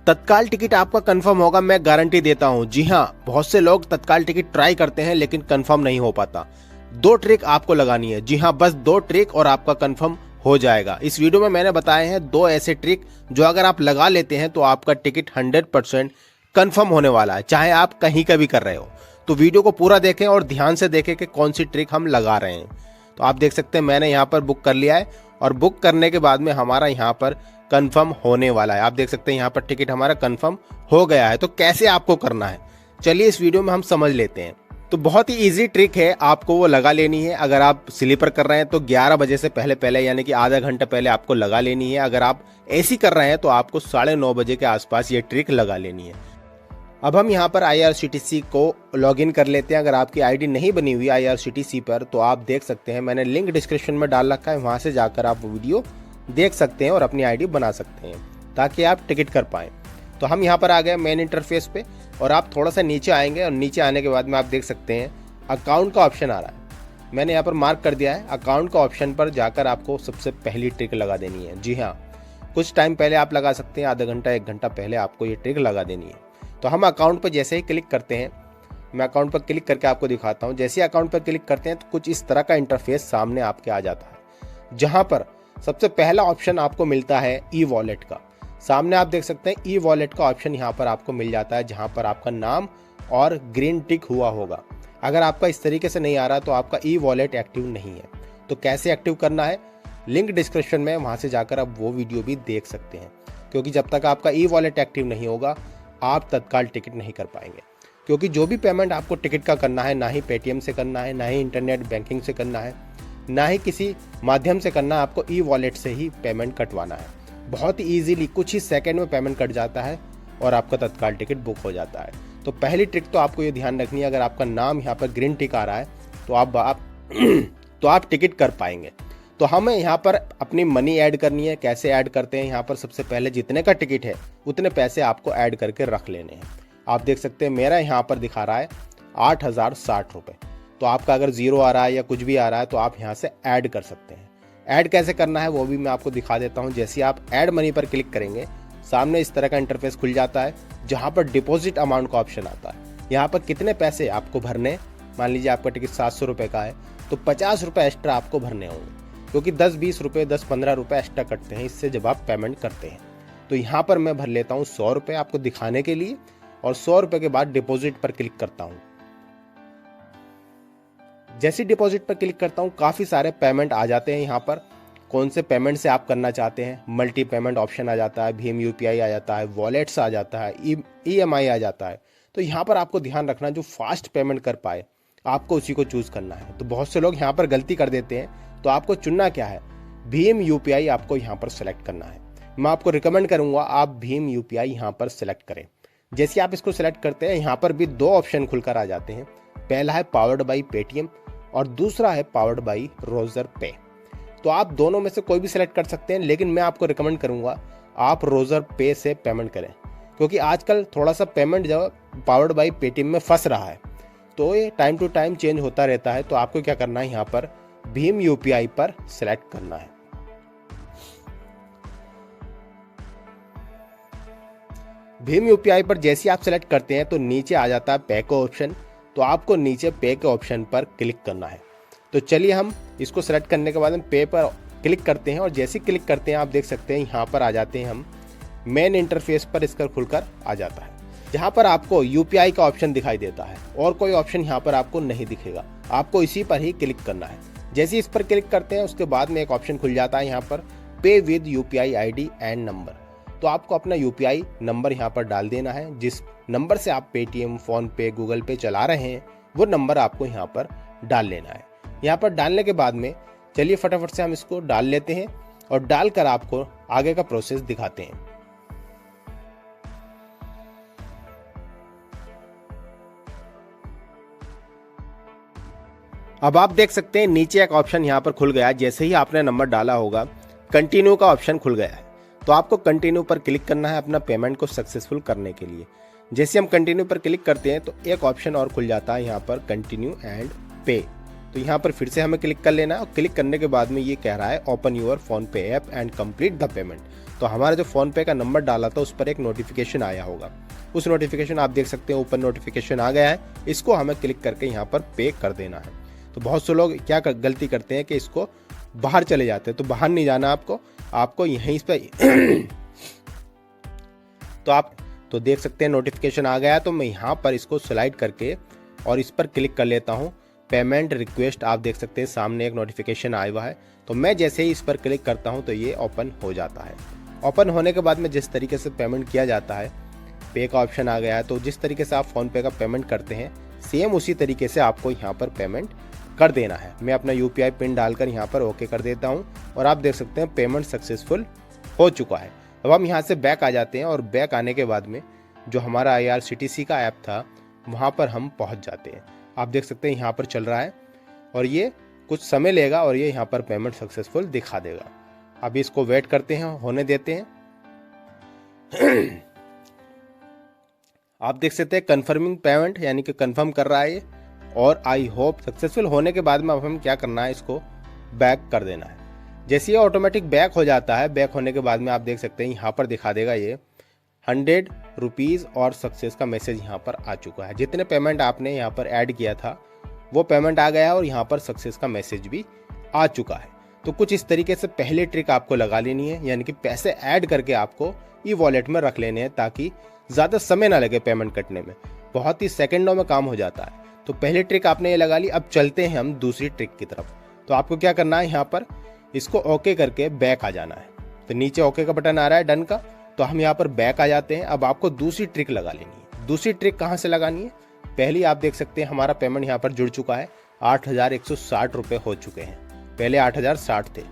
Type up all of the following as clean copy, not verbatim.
तत्काल टिकट आपका कंफर्म होगा, मैं गारंटी देता हूं। जी हां, बहुत से लोग तत्काल टिकट ट्राई करते हैं लेकिन कंफर्म नहीं हो पाता। 2 ट्रिक आपको लगानी है। जी हां, बस 2 ट्रिक और आपका कंफर्म हो जाएगा। इस वीडियो में मैंने बताए हैं 2 ऐसे ट्रिक जो अगर आप लगा लेते हैं तो आपका टिकट 100% कंफर्म होने वाला है, चाहे आप कहीं का भी कर रहे हो। तो वीडियो को पूरा देखें और ध्यान से देखें कि कौन सी ट्रिक हम लगा रहे हैं। तो आप देख सकते हैं मैंने यहाँ पर बुक कर लिया है और बुक करने के बाद में हमारा यहाँ पर कंफर्म होने वाला है। आप देख सकते हैं यहाँ पर टिकट हमारा कंफर्म हो गया है। तो कैसे आपको करना है, चलिए इस वीडियो में हम समझ लेते हैं। तो बहुत ही इजी ट्रिक है, आपको वो लगा लेनी है। अगर आप स्लीपर कर रहे हैं तो 11 बजे से पहले यानी कि आधा घंटा पहले आपको लगा लेनी है। अगर आप एसी कर रहे हैं तो आपको 9:30 बजे के आसपास ये ट्रिक लगा लेनी है। अब हम यहाँ पर IRCTC को लॉगिन कर लेते हैं। अगर आपकी आईडी नहीं बनी हुई IRCTC पर तो आप देख सकते हैं, मैंने लिंक डिस्क्रिप्शन में डाल रखा है, वहाँ से जाकर आप वीडियो देख सकते हैं और अपनी आईडी बना सकते हैं ताकि आप टिकट कर पाएँ। तो हम यहाँ पर आ गए मेन इंटरफेस पे और आप थोड़ा सा नीचे आएंगे और नीचे आने के बाद में आप देख सकते हैं अकाउंट का ऑप्शन आ रहा है। मैंने यहाँ पर मार्क कर दिया है। अकाउंट का ऑप्शन पर जाकर आपको सबसे पहली ट्रिक लगा देनी है। जी हाँ, कुछ टाइम पहले आप लगा सकते हैं, आधा घंटा 1 घंटा पहले आपको ये ट्रिक लगा देनी है। तो हम अकाउंट पर जैसे ही क्लिक करते हैं, मैं अकाउंट पर क्लिक करके आपको दिखाता हूँ। जैसे ही अकाउंट पर क्लिक करते हैं तो कुछ इस तरह का इंटरफेस सामने आपके आ जाता है, जहाँ पर सबसे पहला ऑप्शन आपको मिलता है ई वॉलेट का। सामने आप देख सकते हैं ई वॉलेट का ऑप्शन यहाँ पर आपको मिल जाता है, जहाँ पर आपका नाम और ग्रीन टिक हुआ होगा। अगर आपका इस तरीके से नहीं आ रहा तो आपका ई वॉलेट एक्टिव नहीं है। तो कैसे एक्टिव करना है, लिंक डिस्क्रिप्शन में, वहाँ से जाकर आप वो वीडियो भी देख सकते हैं। क्योंकि जब तक आपका ई वॉलेट एक्टिव नहीं होगा आप तत्काल टिकट नहीं कर पाएंगे। क्योंकि जो भी पेमेंट आपको टिकट का करना है, ना ही पेटीएम से करना है, ना ही इंटरनेट बैंकिंग से करना है, ना ही किसी माध्यम से करना है, आपको ई वॉलेट से ही पेमेंट कटवाना है। बहुत ही ईजीली कुछ ही सेकंड में पेमेंट कट जाता है और आपका तत्काल टिकट बुक हो जाता है। तो पहली ट्रिक तो आपको ये ध्यान रखनी है, अगर आपका नाम यहाँ पर ग्रीन टिक आ रहा है तो आप टिकट कर पाएंगे। तो हमें यहाँ पर अपनी मनी ऐड करनी है। कैसे ऐड करते हैं, यहाँ पर सबसे पहले जितने का टिकट है उतने पैसे आपको ऐड करके रख लेने हैं। आप देख सकते हैं मेरा यहाँ पर दिखा रहा है 8,060 रुपये। तो आपका अगर 0 आ रहा है या कुछ भी आ रहा है तो आप यहाँ से ऐड कर सकते हैं। ऐड कैसे करना है वो भी मैं आपको दिखा देता हूँ। जैसे आप ऐड मनी पर क्लिक करेंगे, सामने इस तरह का इंटरफेस खुल जाता है, जहाँ पर डिपॉजिट अमाउंट का ऑप्शन आता है। यहाँ पर कितने पैसे आपको भरने, मान लीजिए आपका टिकट 700 रुपये का है तो 50 रुपये एक्स्ट्रा आपको भरने होंगे, क्योंकि 10-20 रुपये 10-15 रुपये एक्स्ट्रा कटते हैं इससे जब आप पेमेंट करते हैं। तो यहाँ पर मैं भर लेता हूँ 100 रुपये आपको दिखाने के लिए, और 100 रुपये के बाद डिपॉजिट पर क्लिक करता हूँ। जैसे डिपॉजिट पर क्लिक करता हूँ काफ़ी सारे पेमेंट आ जाते हैं। यहाँ पर कौन से पेमेंट से आप करना चाहते हैं, मल्टी पेमेंट ऑप्शन आ जाता है, भीम UPI आ जाता है, वॉलेट्स आ जाता है, EMI आ जाता है। तो यहाँ पर आपको ध्यान रखना, जो फास्ट पेमेंट कर पाए आपको उसी को चूज़ करना है। तो बहुत से लोग यहाँ पर गलती कर देते हैं, तो आपको चुनना क्या है, भीम UPI आपको यहाँ पर सेलेक्ट करना है। मैं आपको रिकमेंड करूँगा आप भीम UPI यहाँ पर सेलेक्ट करें। जैसे आप इसको सेलेक्ट करते हैं, यहाँ पर भी 2 ऑप्शन खुलकर आ जाते हैं। पहला है पावर्ड बाई पेटीएम और दूसरा है पावर्ड बाई रोजर पे। तो आप दोनों में से कोई भी सिलेक्ट कर सकते हैं, लेकिन मैं आपको रिकमेंड करूंगा आप रोजर पे से पेमेंट करें, क्योंकि आजकल थोड़ा सा पेमेंट जब पावर्ड बाई पेटीएम में फंस रहा है तो ये टाइम टू टाइम चेंज होता रहता है। तो आपको क्या करना है, यहाँ पर भीम UPI पर सिलेक्ट करना है। भीम UPI पर जैसे आप सिलेक्ट करते हैं तो नीचे आ जाता है पे का ऑप्शन। तो आपको नीचे पे के ऑप्शन पर क्लिक करना है। तो चलिए हम इसको सेलेक्ट करने के बाद हम पे पर क्लिक करते हैं, और जैसे क्लिक करते हैं आप देख सकते हैं यहाँ पर आ जाते हैं हम मेन इंटरफेस पर। इसका खुलकर आ जाता है, जहाँ पर आपको UPI का ऑप्शन दिखाई देता है और कोई ऑप्शन यहाँ पर आपको नहीं दिखेगा। आपको इसी पर ही क्लिक करना है। जैसे इस पर क्लिक करते हैं उसके बाद में एक ऑप्शन खुल जाता है यहाँ पर पे with UPI ID and number. तो आपको अपना UPI नंबर यहाँ पर डाल देना है। जिस नंबर से आप पेटीएम, फ़ोनपे, गूगल पे चला रहे हैं वो नंबर आपको यहाँ पर डाल लेना है। यहाँ पर डालने के बाद में चलिए फटाफट से हम इसको डाल लेते हैं और डालकर आपको आगे का प्रोसेस दिखाते हैं। अब आप देख सकते हैं नीचे एक ऑप्शन यहाँ पर खुल गया। जैसे ही आपने नंबर डाला होगा कंटिन्यू का ऑप्शन खुल गया है। तो आपको कंटिन्यू पर क्लिक करना है अपना पेमेंट को सक्सेसफुल करने के लिए। जैसे हम कंटिन्यू पर क्लिक करते हैं तो एक ऑप्शन और खुल जाता है यहाँ पर कंटिन्यू एंड पे। तो यहाँ पर फिर से हमें क्लिक कर लेना है और क्लिक करने के बाद में ये कह रहा है ओपन योर फोन पे app and complete the payment. तो हमारा जो फोन पे का नंबर डाला था उस पर एक नोटिफिकेशन आया होगा, उस नोटिफिकेशन आप देख सकते हैं ऊपर नोटिफिकेशन आ गया है, इसको हमें क्लिक करके यहाँ पर पे कर देना है। तो बहुत से लोग क्या गलती करते हैं कि इसको बाहर चले जाते हैं, तो बाहर नहीं जाना आपको यहीं पे तो आप तो देख सकते हैं नोटिफिकेशन आ गया। तो मैं यहाँ पर इसको स्लाइड करके और इस पर क्लिक कर लेता हूँ पेमेंट रिक्वेस्ट। आप देख सकते हैं सामने एक नोटिफिकेशन आया हुआ है, तो मैं जैसे ही इस पर क्लिक करता हूँ तो ये ओपन हो जाता है। ओपन होने के बाद में जिस तरीके से पेमेंट किया जाता है, पे का ऑप्शन आ गया है, तो जिस तरीके से आप फ़ोन पे का पेमेंट करते हैं सेम उसी तरीके से आपको यहाँ पर पेमेंट कर देना है। मैं अपना UPI पिन डालकर यहाँ पर ओके कर देता हूँ और आप देख सकते हैं पेमेंट सक्सेसफुल हो चुका है। अब हम यहाँ से बैक आ जाते हैं और बैक आने के बाद में जो हमारा IRCTC का ऐप था वहाँ पर हम पहुँच जाते हैं। आप देख सकते हैं यहाँ पर चल रहा है और ये कुछ समय लेगा और ये यहाँ पर पेमेंट सक्सेसफुल दिखा देगा। अभी इसको वेट करते हैं, होने देते हैं। आप देख सकते हैं कंफर्मिंग पेमेंट यानी कि कंफर्म कर रहा है ये, और आई होप सक्सेसफुल होने के बाद में अब हमें क्या करना है, इसको बैक कर देना है। जैसे ये ऑटोमेटिक बैक हो जाता है, बैक होने के बाद में आप देख सकते हैं यहाँ पर दिखा देगा ये 100 रुपीज़ और सक्सेस का मैसेज यहाँ पर आ चुका है। जितने पेमेंट आपने यहाँ पर ऐड किया था वो पेमेंट आ गया है और यहाँ पर सक्सेस का मैसेज भी आ चुका है। तो कुछ इस तरीके से पहले ट्रिक आपको लगा लेनी है, यानी कि पैसे ऐड करके आपको ई वॉलेट में रख लेने हैं ताकि ज़्यादा समय ना लगे पेमेंट कटने में, बहुत ही सेकंडों में काम हो जाता है। तो पहली ट्रिक आपने ये लगा ली। अब चलते हैं हम दूसरी ट्रिक की तरफ। तो आपको क्या करना है, यहाँ पर इसको ओके करके बैक आ जाना है। तो नीचे ओके का बटन आ रहा है डन का, तो हम यहाँ पर बैक आ जाते हैं। अब आपको दूसरी ट्रिक लगा लेनी है। दूसरी ट्रिक कहाँ से लगानी है, पहली आप देख सकते हैं हमारा पेमेंट यहाँ पर जुड़ चुका है, 8,160 रुपये हो चुके हैं, पहले 8,060 थे।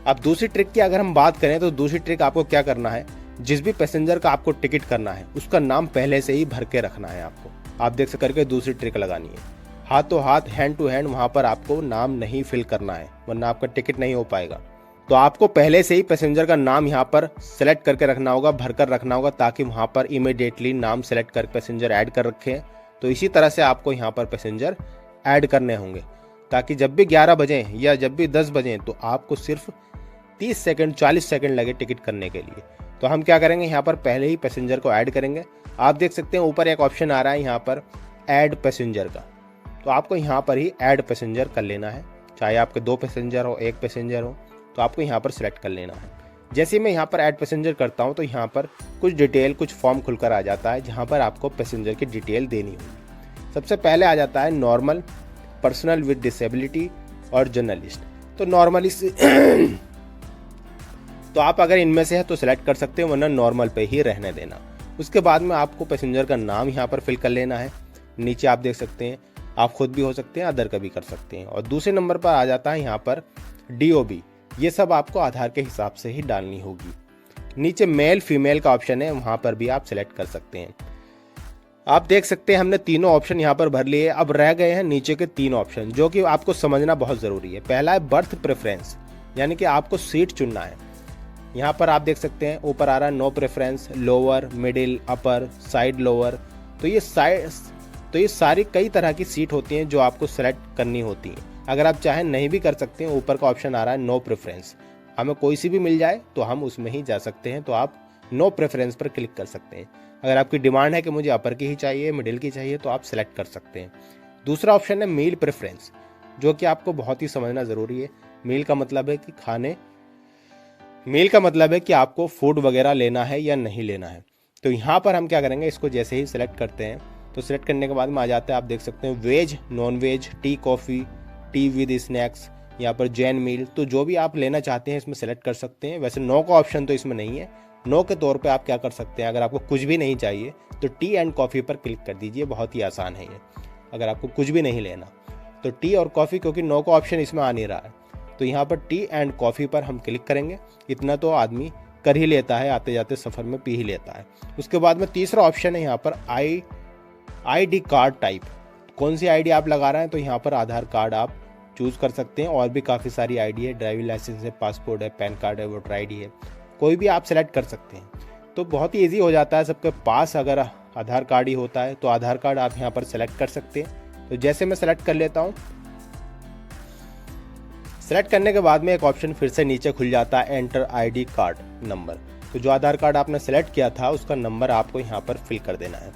अब दूसरी ट्रिक की अगर हम बात करें तो दूसरी ट्रिक आपको क्या करना है, जिस भी पैसेंजर का आपको टिकट करना है उसका नाम पहले से ही भर के रखना है आपको। आप देख सकते करके दूसरी ट्रिक लगानी है, हाथों हाथ हैंड टू हैंड वहाँ पर आपको नाम नहीं फिल करना है वरना आपका टिकट नहीं हो पाएगा। तो आपको पहले से ही पैसेंजर का नाम यहाँ पर सेलेक्ट करके रखना होगा, भर कर रखना होगा, ताकि वहाँ पर इमीडिएटली नाम सेलेक्ट कर पैसेंजर ऐड कर रखें। तो इसी तरह से आपको यहाँ पर पैसेंजर ऐड करने होंगे ताकि जब भी 11 बजें या जब भी 10 बजें तो आपको सिर्फ 30 सेकंड 40 सेकंड लगे टिकट करने के लिए। तो हम क्या करेंगे, यहाँ पर पहले ही पैसेंजर को ऐड करेंगे। आप देख सकते हैं ऊपर एक ऑप्शन आ रहा है यहाँ पर ऐड पैसेंजर का, तो आपको यहाँ पर ही ऐड पैसेंजर कर लेना है। चाहे आपके 2 पैसेंजर हो 1 पैसेंजर हो, तो आपको यहाँ पर सिलेक्ट कर लेना है। जैसे मैं यहाँ पर ऐड पैसेंजर करता हूँ तो यहाँ पर कुछ डिटेल कुछ फॉर्म खुलकर आ जाता है जहाँ पर आपको पैसेंजर की डिटेल देनी होगी। सबसे पहले आ जाता है नॉर्मल, पर्सनल विद डिसेबिलिटी और जर्नलिस्ट। तो नॉर्मली तो आप अगर इनमें से है तो सिलेक्ट कर सकते हैं, वरना नॉर्मल पे ही रहने देना। उसके बाद में आपको पैसेंजर का नाम यहाँ पर फिल कर लेना है। नीचे आप देख सकते हैं, आप खुद भी हो सकते हैं, अदर का भी कर सकते हैं। और दूसरे नंबर पर आ जाता है यहाँ पर DOB, ये सब आपको आधार के हिसाब से ही डालनी होगी। नीचे मेल फीमेल का ऑप्शन है, वहाँ पर भी आप सिलेक्ट कर सकते हैं। आप देख सकते हैं हमने तीनों ऑप्शन यहाँ पर भर लिए। अब रह गए हैं नीचे के 3 ऑप्शन जो कि आपको समझना बहुत ज़रूरी है। पहला है बर्थ प्रेफरेंस, यानी कि आपको सीट चुनना है। यहाँ पर आप देख सकते हैं ऊपर आ रहा है नो प्रेफरेंस, लोअर, मिडिल, अपर, साइड लोअर। तो ये सारी कई तरह की सीट होती हैं जो आपको सेलेक्ट करनी होती हैं। अगर आप चाहें नहीं भी कर सकते हैं, ऊपर का ऑप्शन आ रहा है नो प्रेफरेंस, हमें कोई सी भी मिल जाए तो हम उसमें ही जा सकते हैं, तो आप नो प्रेफरेंस पर क्लिक कर सकते हैं। अगर आपकी डिमांड है कि मुझे अपर की ही चाहिए, मिडिल की चाहिए, तो आप सेलेक्ट कर सकते हैं। दूसरा ऑप्शन है मील प्रेफरेंस, जो कि आपको बहुत ही समझना ज़रूरी है। मील का मतलब है कि आपको फूड वगैरह लेना है या नहीं लेना है। तो यहाँ पर हम क्या करेंगे, इसको जैसे ही सिलेक्ट करते हैं तो सिलेक्ट करने के बाद में आ जाता है, आप देख सकते हैं veg, non veg, tea coffee, tea with snacks, यहाँ पर जैन मील। तो जो भी आप लेना चाहते हैं इसमें सेलेक्ट कर सकते हैं। वैसे नो का ऑप्शन तो इसमें नहीं है। नो के तौर पे आप क्या कर सकते हैं, अगर आपको कुछ भी नहीं चाहिए तो टी एंड कॉफ़ी पर क्लिक कर दीजिए, बहुत ही आसान है ये। अगर आपको कुछ भी नहीं लेना तो टी और कॉफ़ी, क्योंकि नो का ऑप्शन इसमें आ नहीं रहा है, तो यहाँ पर टी एंड कॉफ़ी पर हम क्लिक करेंगे। इतना तो आदमी कर ही लेता है, आते जाते सफ़र में पी ही लेता है। उसके बाद में तीसरा ऑप्शन है यहाँ पर ID कार्ड टाइप, कौन सी ID आप लगा रहे हैं, तो यहाँ पर आधार कार्ड आप चूज़ कर सकते हैं। और भी काफ़ी सारी ID है, ड्राइविंग लाइसेंस है, पासपोर्ट है, पैन कार्ड है, वोटर ID है, कोई भी आप सेलेक्ट कर सकते हैं। तो बहुत ही ईजी हो जाता है सबके पास। अगर आधार कार्ड ही होता है, तो आधार कार्ड आप यहाँ पर सेलेक्ट कर सकते हैं। तो जैसे मैं सेलेक्ट कर लेता हूँ, सेलेक्ट करने के बाद में एक ऑप्शन फिर से नीचे खुल जाता है, एंटर आईडी कार्ड नंबर। तो जो आधार कार्ड आपने सेलेक्ट किया था उसका नंबर आपको यहाँ पर फिल कर देना है।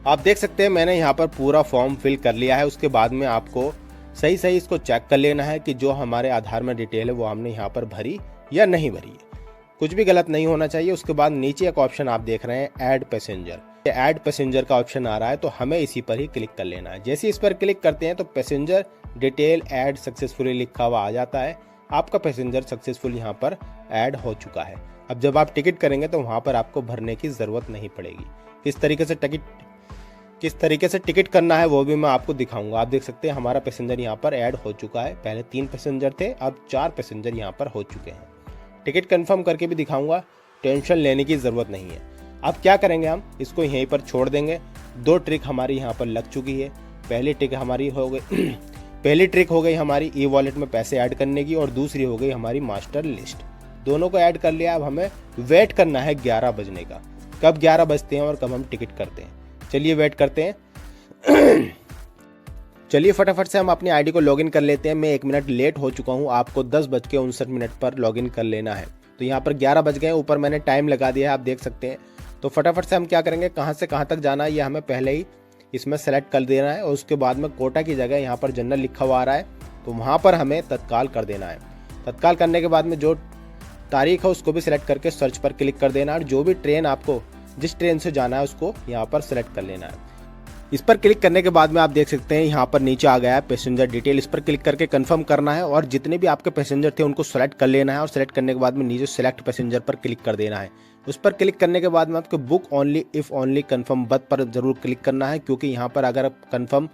आप देख सकते हैं मैंने यहाँ पर पूरा फॉर्म फिल कर लिया है। उसके बाद में आपको सही इसको चेक कर लेना है कि जो हमारे आधार में डिटेल है वो हमने यहाँ पर भरी या नहीं भरी है, कुछ भी गलत नहीं होना चाहिए। उसके बाद नीचे एक ऑप्शन आप देख रहे हैं, ऐड पैसेंजर। ये ऐड पैसेंजर का ऑप्शन आ रहा है, तो हमें इसी पर ही क्लिक कर लेना है। जैसे इस पर क्लिक करते हैं तो पैसेंजर डिटेल ऐड सक्सेसफुली लिखा हुआ आ जाता है। आपका पैसेंजर सक्सेसफुल यहाँ पर ऐड हो चुका है। अब जब आप टिकट करेंगे तो वहाँ पर आपको भरने की ज़रूरत नहीं पड़ेगी। किस तरीके से टिकट करना है वो भी मैं आपको दिखाऊंगा। आप देख सकते हैं हमारा पैसेंजर यहाँ पर ऐड हो चुका है। पहले 3 पैसेंजर थे, अब 4 पैसेंजर यहाँ पर हो चुके हैं। टिकट कंफर्म करके भी दिखाऊंगा, टेंशन लेने की ज़रूरत नहीं है। अब क्या करेंगे, हम इसको यहीं पर छोड़ देंगे। 2 ट्रिक हमारी यहाँ पर लग चुकी है। पहली ट्रिक हो गई हमारी ई वॉलेट में पैसे ऐड करने की, और दूसरी हो गई हमारी मास्टर लिस्ट। दोनों को ऐड कर लिया। अब हमें वेट करना है 11 बजने का, कब 11 बजते हैं और कब हम टिकट करते हैं। चलिए वेट करते हैं। चलिए फटाफट से हम अपनी आईडी को लॉगिन कर लेते हैं। मैं 1 मिनट लेट हो चुका हूँ, आपको 10:59 पर लॉगिन कर लेना है। तो यहाँ पर 11 बज गए, ऊपर मैंने टाइम लगा दिया है, आप देख सकते हैं। तो फटाफट से हम क्या करेंगे, कहाँ से कहाँ तक जाना है ये हमें पहले ही इसमें सेलेक्ट कर देना है। और उसके बाद में कोटा की जगह यहाँ पर जनरल लिखा हुआ आ रहा है, तो वहाँ पर हमें तत्काल कर देना है। तत्काल करने के बाद में जो तारीख है उसको भी सिलेक्ट करके सर्च पर क्लिक कर देना है। और जो भी ट्रेन आपको जिस ट्रेन से जाना है उसको यहाँ पर सेलेक्ट कर लेना है। इस पर क्लिक करने के बाद में आप देख सकते हैं यहाँ पर नीचे आ गया है पैसेंजर डिटेल। इस पर क्लिक करके कंफर्म करना है, और जितने भी आपके पैसेंजर थे उनको सेलेक्ट कर लेना है। और सेलेक्ट करने के बाद में नीचे सेलेक्ट पैसेंजर पर क्लिक कर देना है। उस पर क्लिक करने के बाद में आपको book only if only confirm birth पर जरूर क्लिक करना है, क्योंकि यहाँ पर अगर कंफर्म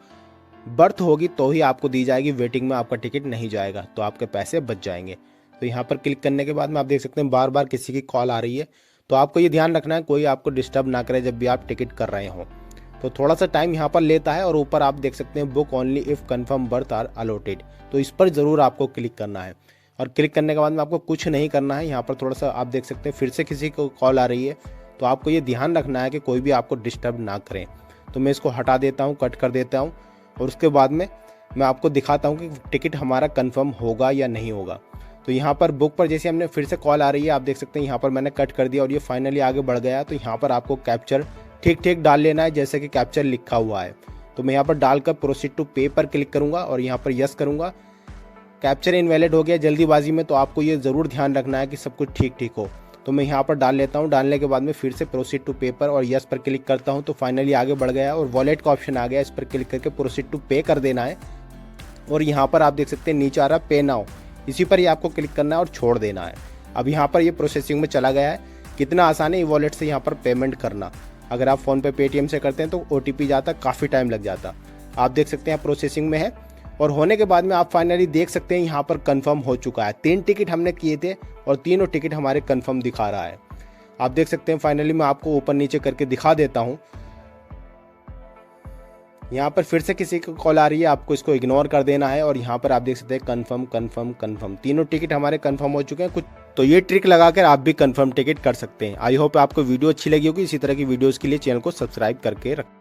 बर्थ होगी तो ही आपको दी जाएगी, वेटिंग में आपका टिकट नहीं जाएगा, तो आपके पैसे बच जाएंगे। तो यहाँ पर क्लिक करने के बाद में आप देख सकते हैं बार बार किसी की कॉल आ रही है, तो आपको ये ध्यान रखना है कोई आपको डिस्टर्ब ना करे जब भी आप टिकट कर रहे हो। तो थोड़ा सा टाइम यहाँ पर लेता है। और ऊपर आप देख सकते हैं book only if confirm berth are allotted, तो इस पर ज़रूर आपको क्लिक करना है। और क्लिक करने के बाद में आपको कुछ नहीं करना है। यहाँ पर थोड़ा सा आप देख सकते हैं फिर से किसी को कॉल आ रही है, तो आपको ये ध्यान रखना है कि कोई भी आपको डिस्टर्ब ना करें। तो मैं इसको हटा देता हूँ, कट कर देता हूँ, और उसके बाद में मैं आपको दिखाता हूँ कि टिकट हमारा कंफर्म होगा या नहीं होगा। तो यहाँ पर बुक पर जैसे हमने फिर से कॉल आ रही है, आप देख सकते हैं यहाँ पर मैंने कट कर दिया और ये फाइनली आगे बढ़ गया। तो यहाँ पर आपको कैप्चर ठीक डाल लेना है, जैसे कि कैप्चर लिखा हुआ है। तो मैं यहाँ पर डालकर प्रोसीड टू पे पर क्लिक करूँगा और यहाँ पर यस करूँगा। कैप्चर इनवैलिड हो गया जल्दीबाजी में, तो आपको ये ज़रूर ध्यान रखना है कि सब कुछ ठीक हो। तो मैं यहाँ पर डाल लेता हूँ। डालने के बाद में फिर से प्रोसीड टू पे पर और यस पर क्लिक करता हूँ, तो फाइनली आगे बढ़ गया और वॉलेट का ऑप्शन आ गया। इस पर क्लिक करके प्रोसीड टू पे कर देना है। और यहाँ पर आप देख सकते हैं नीचे आ रहा है पे नाउ, इसी पर ही आपको क्लिक करना है और छोड़ देना है। अब यहाँ पर ये प्रोसेसिंग में चला गया है। कितना आसान है ई वॉलेट से यहाँ पर पेमेंट करना। अगर आप फ़ोन पे पेटीएम से करते हैं तो OTP जाता, काफ़ी टाइम लग जाता। आप देख सकते हैं प्रोसेसिंग में है। और होने के बाद में आप फाइनली देख सकते हैं यहाँ पर कंफर्म हो चुका है। 3 टिकट हमने किए थे और तीनों टिकट हमारे कंफर्म दिखा रहा है। आप देख सकते हैं फाइनली मैं आपको ऊपर नीचे करके दिखा देता हूँ। यहाँ पर फिर से किसी को कॉल आ रही है, आपको इसको इग्नोर कर देना है। और यहाँ पर आप देख सकते हैं कंफर्म, तीनों टिकट हमारे कंफर्म हो चुके हैं। कुछ तो ये ट्रिक लगाकर आप भी कंफर्म टिकट कर सकते हैं। आई होप आपको वीडियो अच्छी लगी होगी। इसी तरह की वीडियोस के लिए चैनल को सब्सक्राइब करके रखें।